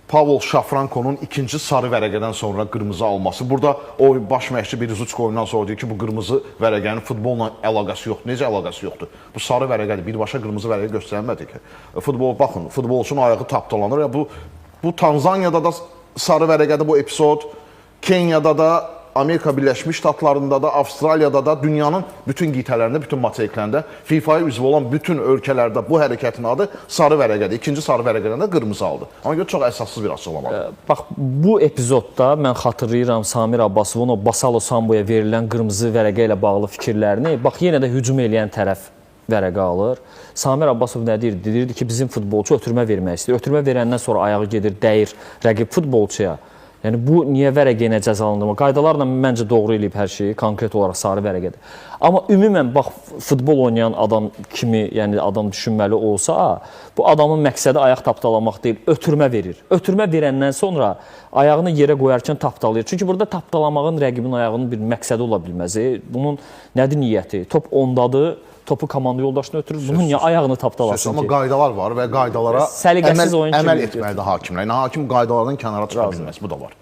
Pavel Şafrankonun ikinci sarı vərəqədən sonra qırmızı alması. Burada o baş məşqçi bir Zuçko oyundan sonra deyir ki, bu qırmızı vərəqənin futbolla əlaqəsi yoxdur. Necə əlaqəsi yoxdur? Bu sarı vərəqədir. Birbaşa qırmızı vərəqə göstərmədi ki. Baxın, futbolçunun ayağı tapdalanır. Bu Tanzaniyada da sarı vərəqədir bu epizod. Kenyada da, Amerika Birləşmiş Ştatlarında da, Avstraliyada da, dünyanın bütün qitələrində, bütün materiklərində, FIFA-ya üzv olan bütün ölkələrdə bu hərəkətin adı sarı vərəqədir. İkinci sarı vərəqədən də qırmızı aldı. Amma görə çox əsassız bir açıqlamadır. Bax, bu epizodda mən xatırlayıram Samir Abbasovun o Basalo Samboya verilən qırmızı vərəqə ilə bağlı fikirlərini. Bax, yenə də hücum eləyən tərəf vərəqə alır. Samir Abbasov nə deyirdi? Deyirdi ki, bizim futbolçu ötürmə vermək istəyir. Ötürmə verəndən sonra ayağı gedir, dəyir rəqib futbolçuya. Yəni, bu niyə vərəqə ilə cəzalandırma? Qaydalarla məncə doğru eləyib hər şeyi, konkret olaraq sarı vərəqədir. Amma ümumən, bax, futbol oynayan adam kimi, yəni adam düşünməli olsa, bu adamın məqsədi ayaq tapdalamaq deyil, ötürmə verir. Ötürmə verəndən sonra ayağını yerə qoyarkən tapdalayır. Çünki burada tapdalamağın rəqibin ayağının bir məqsədi ola bilməz. Bunun nədir niyyəti? Top ondadır. Topu komanda yoldaşına ötürür. Bunun niyə ayağını tapdalasın ki? Amma qaydalar var və qaydalara əməl etməlidir hakimlər. Yəni, hakim qaydalardan kənara çıxa bilməz. Bu da var.